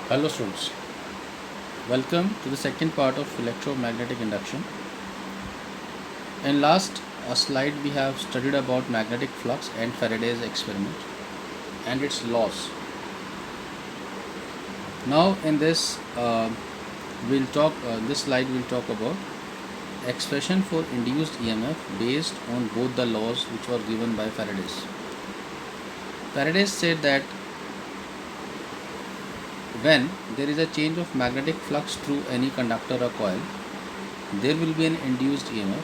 Hello students, welcome to the second part of electromagnetic induction. In last slide we have studied about magnetic flux and Faraday's experiment and its laws. Now in this this slide we'll talk about expression for induced EMF based on both the laws which were given by Faraday's. Faraday said that when there is a change of magnetic flux through any conductor or coil, there will be an induced EMF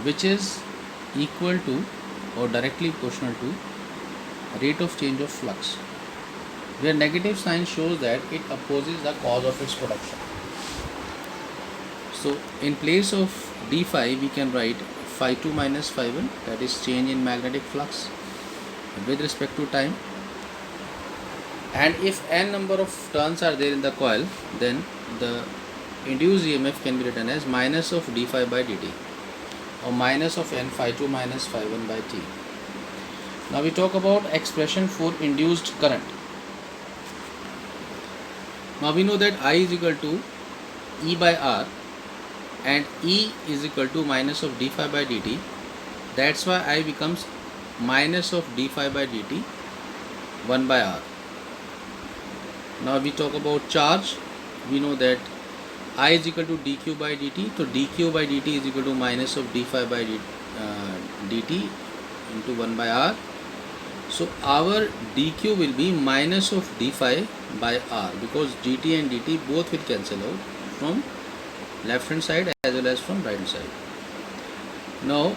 which is equal to or directly proportional to rate of change of flux, where negative sign shows that it opposes the cause of its production. So in place of d phi we can write phi 2 minus phi 1, that is change in magnetic flux with respect to time, and if n number of turns are there in the coil, then the induced EMF can be written as minus of d phi by dt, or minus of n phi 2 minus phi 1 by t. Now we talk about expression for induced current. Now we know that I is equal to E by R and E is equal to minus of d phi by dt. That's why I becomes minus of d phi by dt 1 by R. Now we talk about charge. We know that I is equal to dq by dt. So dq by dt is equal to minus of d phi by dt into 1 by R. So our dq will be minus of d phi by R, because dt and dt both will cancel out from left hand side as well as from right hand side. Now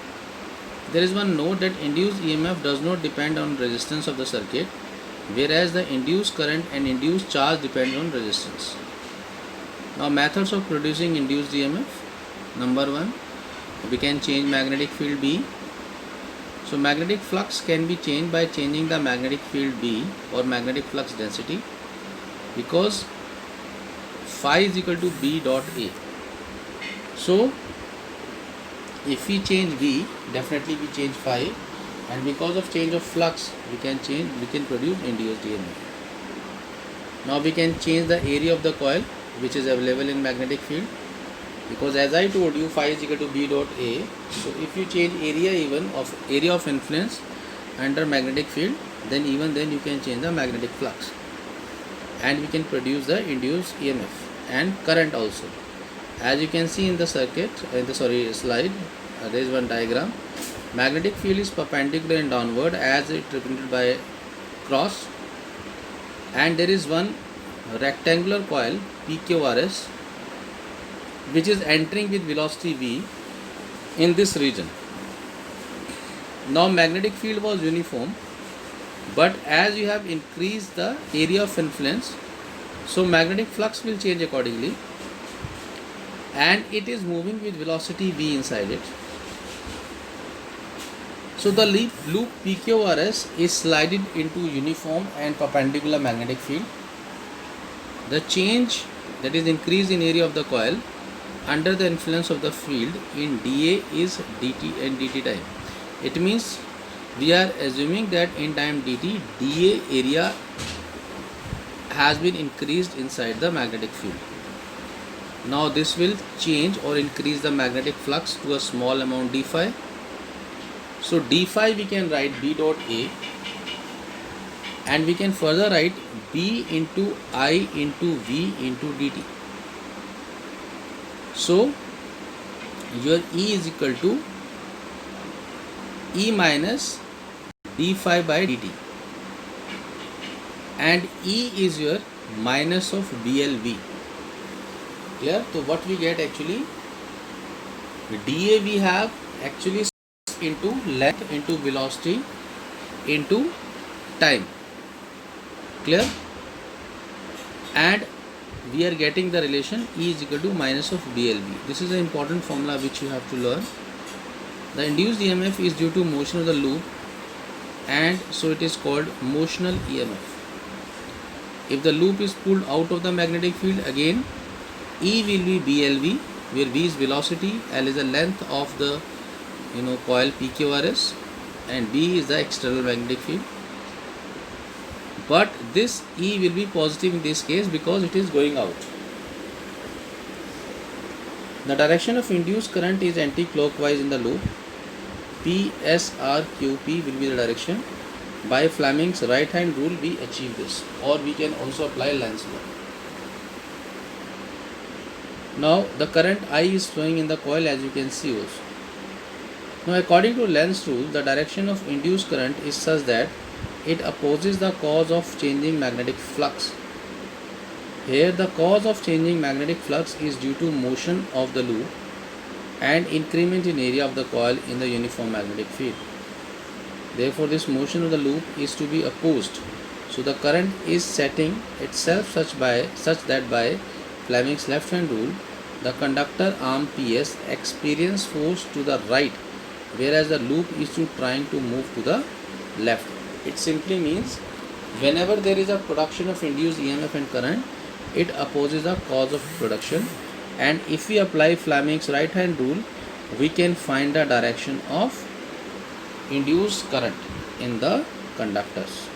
there is one note that induced EMF does not depend on resistance of the circuit, whereas the induced current and induced charge depend on resistance. Now methods of producing induced EMF. Number 1, we can change magnetic field B. So magnetic flux can be changed by changing the magnetic field B or magnetic flux density, because phi is equal to B dot A. So if we change V, definitely we change phi, and because of change of flux we can produce induced EMF. Now we can change the area of the coil which is available in magnetic field, because as I told you phi is equal to B dot A. So if you change area of influence under magnetic field, then even then you can change the magnetic flux and we can produce the induced EMF and current also. As you can see in the circuit, slide, there is one diagram. Magnetic field is perpendicular and downward as it represented by cross, and there is one rectangular coil PQRS which is entering with velocity v in this region. Now magnetic field was uniform, but as you have increased the area of influence, so magnetic flux will change accordingly, and it is moving with velocity v inside it. So the loop PQRS is slided into uniform and perpendicular magnetic field. The change, that is increase in area of the coil under the influence of the field in dA is dt and dt time. It means we are assuming that in time dt, dA area has been increased inside the magnetic field. Now this will change or increase the magnetic flux to a small amount d phi. So d phi we can write B dot A, and we can further write B into I into V into dt. So your E is equal to E minus d phi by dt, and E is your minus of BLV. Clear? So what we get actually, dA we have actually into length into velocity into time. Clear? And we are getting the relation E is equal to minus of BLV. This is an important formula which you have to learn. The induced EMF is due to motion of the loop, and so it is called motional EMF. If the loop is pulled out of the magnetic field, again E will be BLV, where V is velocity, L is the length of the coil PQRS, and B is the external magnetic field. but this E will be positive in this case because it is going out. The direction of induced current is anti-clockwise in the loop. PSRQP will be the direction. By Fleming's right hand rule we achieve this, or we can also apply Lenz's law. Now the current I is flowing in the coil, as you can see also. Now according to Lenz's rule, the direction of induced current is such that it opposes the cause of changing magnetic flux. Here the cause of changing magnetic flux is due to motion of the loop and increment in area of the coil in the uniform magnetic field. Therefore this motion of the loop is to be opposed. So the current is setting itself such that by Fleming's left hand rule, the conductor arm PS experience force to the right, whereas the loop is trying to move to the left. It simply means whenever there is a production of induced EMF and current, it opposes the cause of production, and if we apply Fleming's right hand rule, we can find the direction of induced current in the conductors.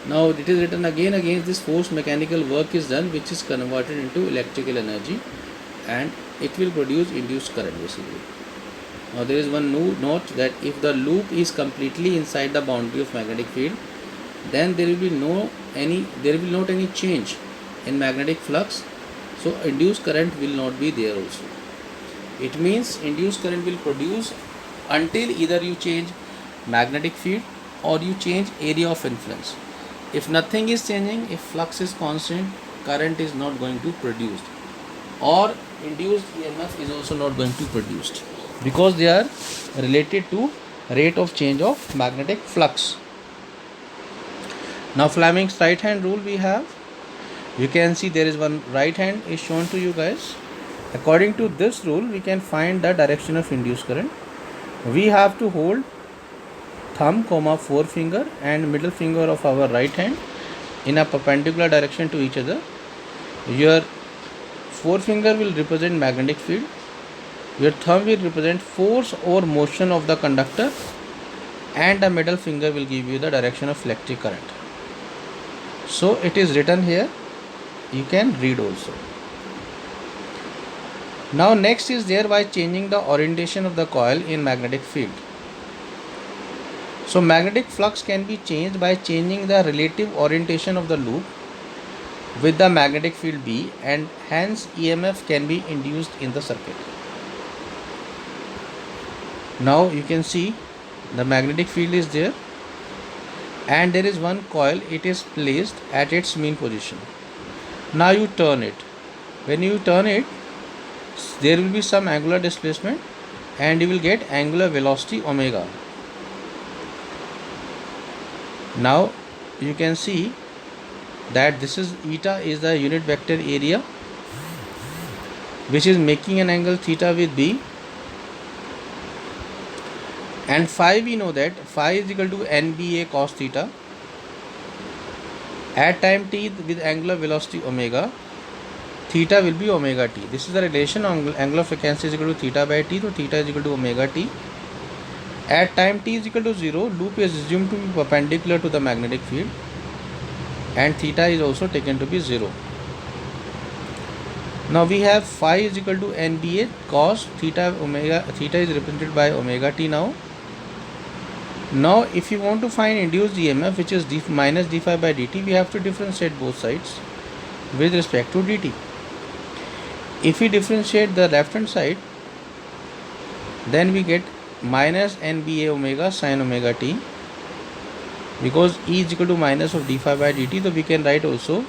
Now it is written again, against this force mechanical work is done, which is converted into electrical energy, and it will produce induced current basically. Now there is one note that if the loop is completely inside the boundary of magnetic field, then there will not any change in magnetic flux, so induced current will not be there also. It means induced current will produce until either you change magnetic field or you change area of influence. If nothing is changing, if flux is constant, current is not going to produce, or induced EMF is also not going to produced, because they are related to rate of change of magnetic flux. Now Fleming's right hand rule we have, you can see there is one right hand is shown to you guys. According to this rule, we can find the direction of induced current. We have to hold thumb, forefinger and middle finger of our right hand in a perpendicular direction to each other. Your forefinger will represent magnetic field, your thumb will represent force or motion of the conductor, and the middle finger will give you the direction of electric current. So it is written here, you can read also. Now next is there by changing the orientation of the coil in magnetic field. So magnetic flux can be changed by changing the relative orientation of the loop with the magnetic field B, and hence EMF can be induced in the circuit. Now you can see the magnetic field is there, and there is one coil, it is placed at its mean position. Now you turn it. When you turn it, there will be some angular displacement and you will get angular velocity omega. Now you can see that this is eta is the unit vector area which is making an angle theta with B, and phi we know that phi is equal to NBA cos theta. At time t with angular velocity omega, theta will be omega t. This is the relation, angular frequency is equal to theta by t, so theta is equal to omega t. At time t is equal to 0, loop is assumed to be perpendicular to the magnetic field, and theta is also taken to be 0. Now we have phi is equal to NBA cos theta omega, theta is represented by omega t now. Now if you want to find induced EMF, which is minus d phi by dt, we have to differentiate both sides with respect to dt. If we differentiate the left hand side, then we get minus NBA omega sin omega t, because E is equal to minus of d phi by dt, so we can write also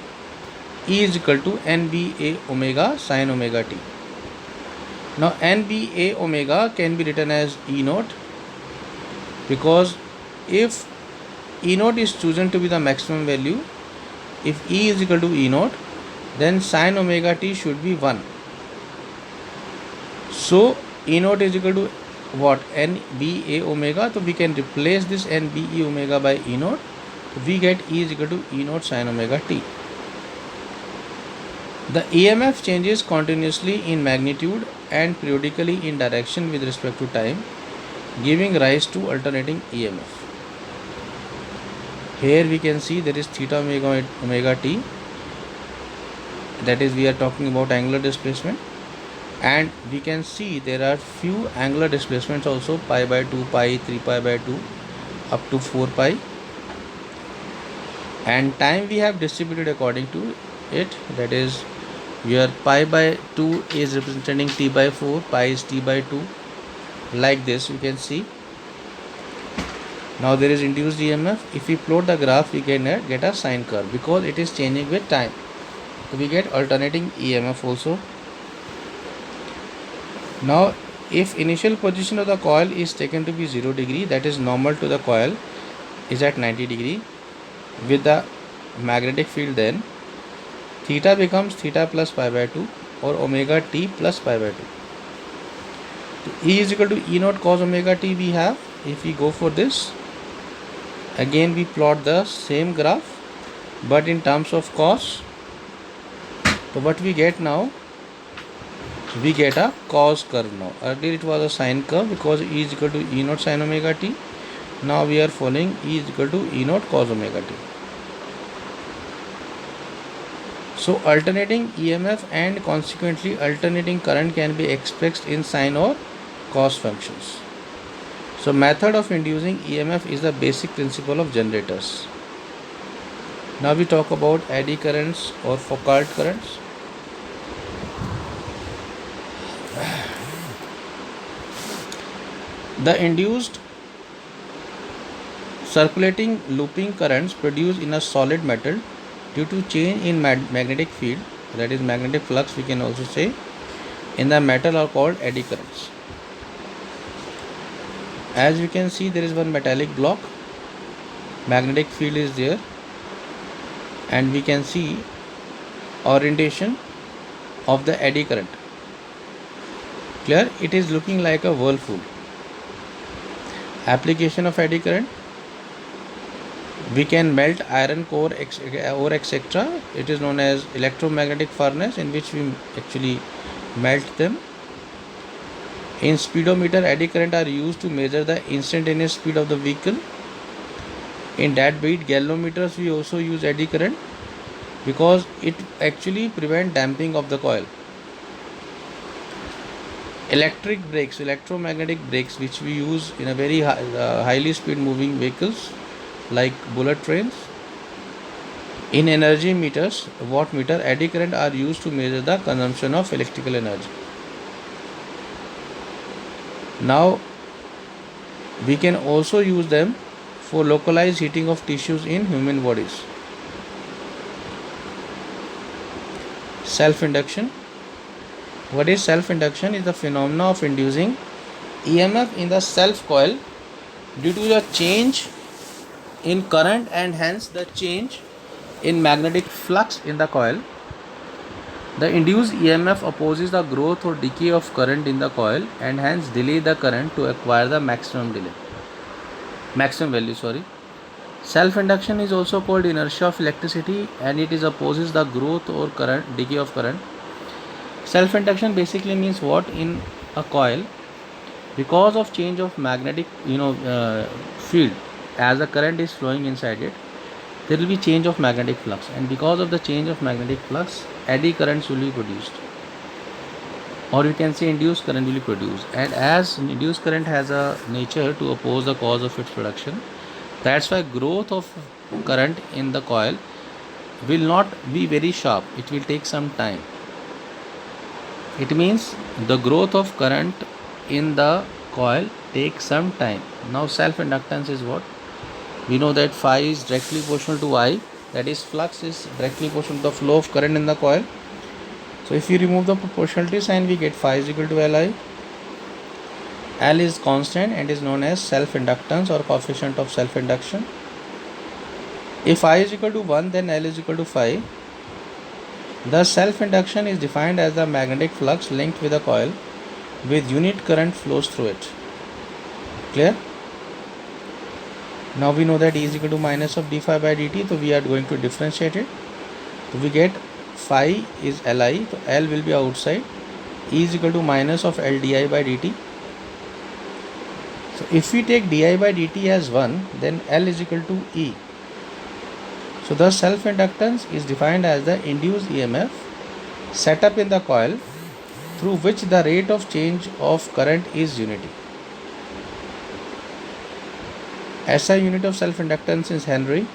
E is equal to NBA omega sin omega t. Now NBA omega can be written as E naught, because if E naught is chosen to be the maximum value, if E is equal to E naught, then sin omega t should be 1. So E naught is equal to what? NBA omega. So we can replace this NBA omega by E naught. So we get E is equal to E naught sin omega t. The EMF changes continuously in magnitude and periodically in direction with respect to time, giving rise to alternating EMF. Here we can see there is theta omega t, that is we are talking about angular displacement, and we can see there are few angular displacements also, pi by 2 pi, 3 pi by 2 up to 4 pi, and time we have distributed according to it, that is where pi by 2 is representing t by 4, pi is t by 2, like this you can see. Now there is induced EMF. If we plot the graph, we can get a sine curve because it is changing with time. So we get alternating EMF also. Now if initial position of the coil is taken to be 0 degree, that is normal to the coil is at 90 degree with the magnetic field, then theta becomes theta plus pi by 2 or omega t plus pi by 2. So E is equal to E naught cos omega t we have. If we go for this, again we plot the same graph but in terms of cos. So what we get now, we get a cos curve now. Earlier it was a sine curve because E is equal to E naught sin omega t. Now we are following E is equal to E naught cos omega t. So alternating EMF and consequently alternating current can be expressed in sine or cos functions. So method of inducing EMF is the basic principle of generators. Now we talk about eddy currents or Foucault currents. The induced circulating looping currents produced in a solid metal due to change in magnetic field, that is magnetic flux we can also say, in the metal are called eddy currents. As you can see, there is one metallic block, magnetic field is there, and we can see orientation of the eddy current. Clear? It is looking like a whirlpool. Application of eddy current: we can melt iron core or etc. It is known as electromagnetic furnace, in which we actually melt them. In speedometer, eddy current are used to measure the instantaneous speed of the vehicle. In deadbeat galvanometers, we also use eddy current because it actually prevents damping of the coil. Electric brakes, electromagnetic brakes, which we use in a very highly speed moving vehicles like bullet trains. In energy meters, watt meter, eddy current are used to measure the consumption of electrical energy. Now we can also use them for localized heating of tissues in human bodies. Self-induction. What is self-induction? Is the phenomena of inducing EMF in the self coil due to the change in current and hence the change in magnetic flux in the coil. The induced EMF opposes the growth or decay of current in the coil and hence delay the current to acquire the maximum value. Self-induction is also called inertia of electricity, and it is opposes the growth or decay of current. Self-induction basically means what? In a coil, because of change of magnetic field, as the current is flowing inside it, there will be change of magnetic flux, and because of the change of magnetic flux, eddy currents will be produced, or you can say induced current will be produced. And as induced current has a nature to oppose the cause of its production, that's why growth of current in the coil will not be very sharp. It will take some time. It means the growth of current in the coil takes some time. Now self-inductance is what? We know that phi is directly proportional to I, that is flux is directly proportional to the flow of current in the coil. So if you remove the proportionality sign, we get phi is equal to Li. L is constant and is known as self-inductance or coefficient of self-induction. If I is equal to 1, then L is equal to phi. The self-induction is defined as the magnetic flux linked with a coil with unit current flows through it. Clear? Now we know that E is equal to minus of d phi by dt, so we are going to differentiate it. So we get phi is Li, so L will be outside. E is equal to minus of L di by dt. So if we take di by dt as 1, then L is equal to E. So the self-inductance is defined as the induced EMF set up in the coil through which the rate of change of current is unity. SI unit of self-inductance is Henry.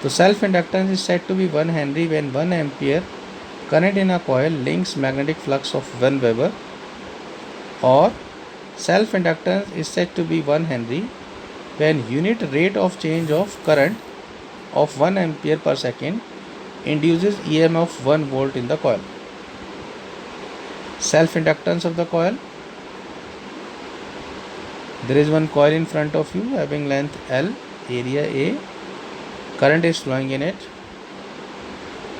The self-inductance is said to be 1 Henry when 1 ampere current in a coil links magnetic flux of 1 Weber, or self-inductance is said to be 1 Henry when unit rate of change of current of 1 ampere per second induces EMF of 1 volt in the coil. Self-inductance of the coil: there is one coil in front of you having length L, area A, current is flowing in it.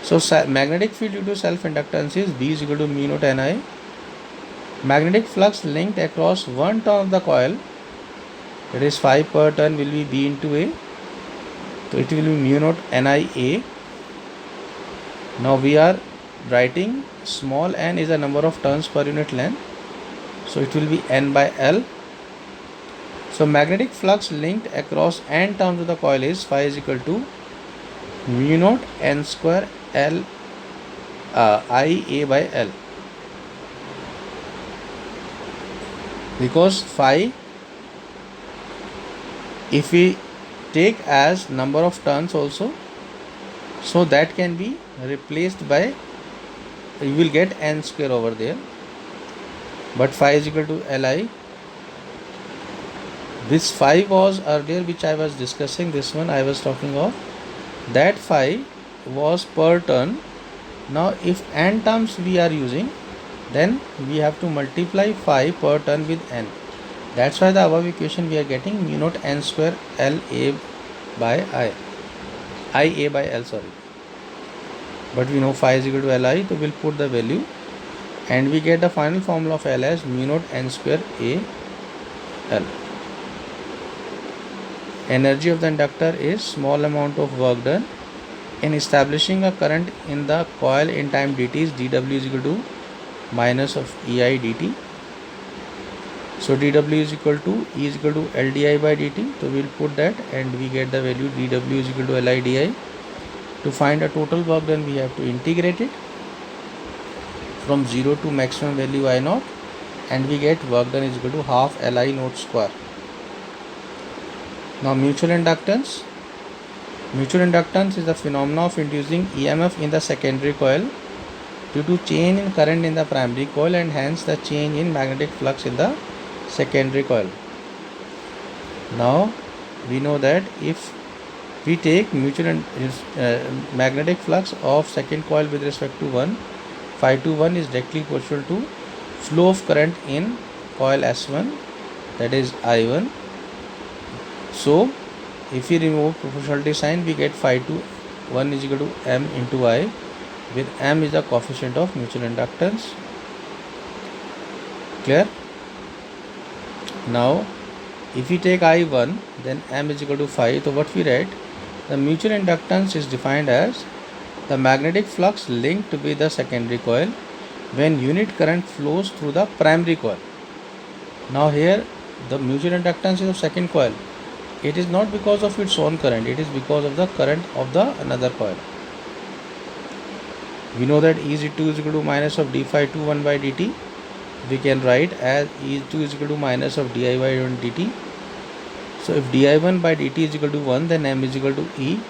So magnetic field due to self-inductance is B is equal to mu naught Ni. Magnetic flux linked across one turn of the coil, that is phi per turn, will be B into A. So it will be mu naught Nia. Now we are writing small n is the number of turns per unit length, so it will be N by L. So magnetic flux linked across n turns of the coil is phi is equal to mu naught N square L Ia by L, because phi, if we take as number of turns also, so that can be replaced by, you will get N square over there, but phi is equal to Li. This phi was earlier which I was discussing, this one I was talking of, that phi was per turn. Now if n terms we are using, then we have to multiply phi per turn with n. That's why the above equation we are getting mu naught N square La by Ia by L, sorry. But we know phi is equal to Li, so we'll put the value and we get the final formula of L as mu naught N square A L. Energy of the inductor is small amount of work done in establishing a current in the coil in time dt is dW is equal to minus of Ei dt. So dW is equal to E is equal to LdI by dt. So we will put that and we get the value dW is equal to Li di. To find a total work done, we have to integrate it from 0 to maximum value I naught, and we get work done is equal to half Li naught square. Now mutual inductance. Mutual inductance is the phenomena of inducing EMF in the secondary coil due to change in current in the primary coil and hence the change in magnetic flux in the secondary coil. Now we know that if we take mutual magnetic flux of second coil with respect to 1, phi to 1 is directly proportional to flow of current in coil S1, that is I1. So if we remove proportionality sign, we get phi to 1 is equal to M into I, where M is the coefficient of mutual inductance. Clear? Now if we take I1, then M is equal to phi. So what we write, the mutual inductance is defined as the magnetic flux linked with the secondary coil when unit current flows through the primary coil. Now here the mutual inductance is of second coil. It is not because of its own current, it is because of the current of the another coil. We know that E2 is equal to minus of d phi 2 1 by dt. We can write as E2 is equal to minus of di by 1 dt. So if di1 by dt is equal to 1, then M is equal to E.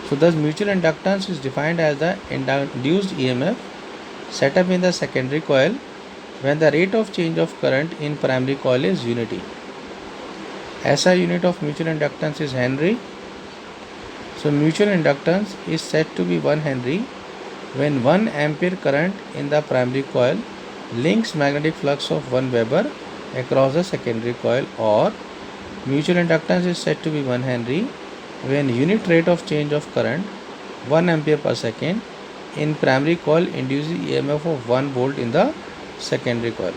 So thus mutual inductance is defined as the induced EMF set up in the secondary coil when the rate of change of current in primary coil is unity. SI unit of mutual inductance is Henry. So mutual inductance is said to be 1 Henry when 1 ampere current in the primary coil links magnetic flux of 1 Weber across the secondary coil, or mutual inductance is said to be 1 Henry when unit rate of change of current 1 ampere per second in primary coil induces EMF of 1 volt in the secondary coil.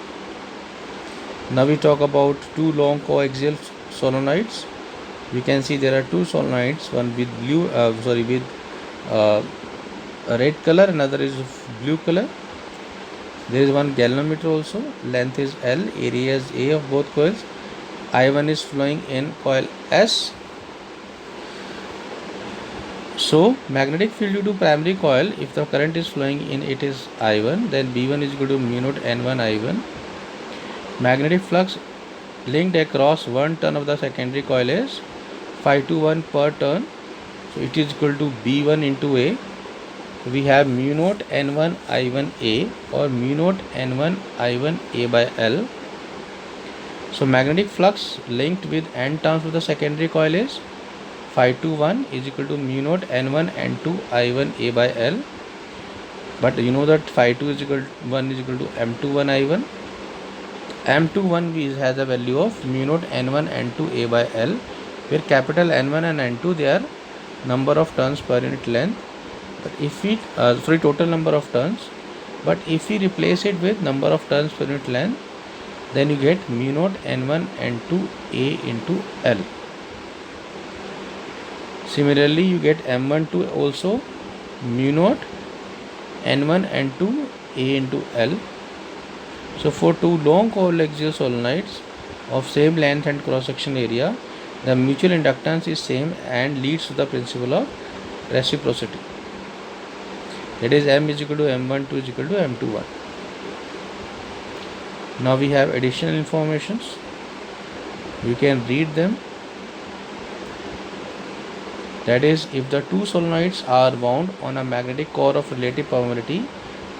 Now we talk about two long coaxial solenoids. We can see there are two solenoids, one with red color, another is blue color. There is one galvanometer also, length is L, area is A of both coils. I1 is flowing in coil S. So magnetic field due to primary coil, if the current is flowing in it is I1, then B1 is equal to mu naught N1 I1. Magnetic flux linked across one turn of the secondary coil is phi 2 1 per turn. So it is equal to B1 into A. We have mu naught N1 I1A or mu naught N1 I1A by L. So magnetic flux linked with n turns of the secondary coil is phi 2 1 is equal to mu naught N1 N2 I1A by L. But you know that phi 2 is equal to 1 is equal to M21 I1. M21 has a value of mu naught N1 N2 A by L, where capital N1 and N2 they are number of turns per unit length. But if we total number of turns, but if we replace it with number of turns per unit length, then you get mu naught N1 N2 A into L. Similarly, you get M12 also mu naught N1 N2 A into L. So for two long coaxial solenoids of same length and cross section area, the mutual inductance is same and leads to the principle of reciprocity. That is M is equal to M12 is equal to M21. Now we have additional informations. You can read them. That is, if the two solenoids are wound on a magnetic core of relative permeability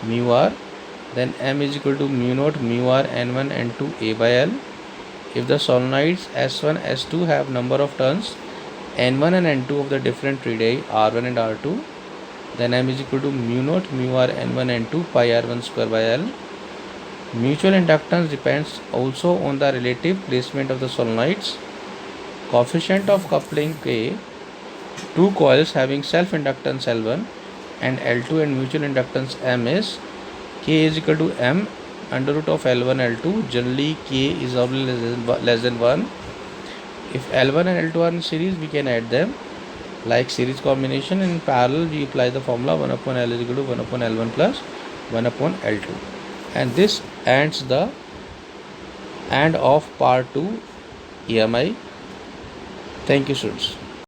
mu r, then M is equal to mu naught mu r N1 N2 A by L. If the solenoids S1 S2 have number of turns N1 and N2 of the different radii R1 and R2, then M is equal to mu naught mu r N1 N2 pi R1 square by L. Mutual inductance depends also on the relative placement of the solenoids. Coefficient of coupling K, two coils having self inductance L1 and L2 and mutual inductance M is K is equal to M under root of L1 L2. Generally K is always less than 1. If L1 and L2 are in series, we can add them like series combination. In parallel, we apply the formula 1 upon L is equal to 1 upon L1 plus 1 upon L2. And this ends the end of part 2 EMI. Thank you, students.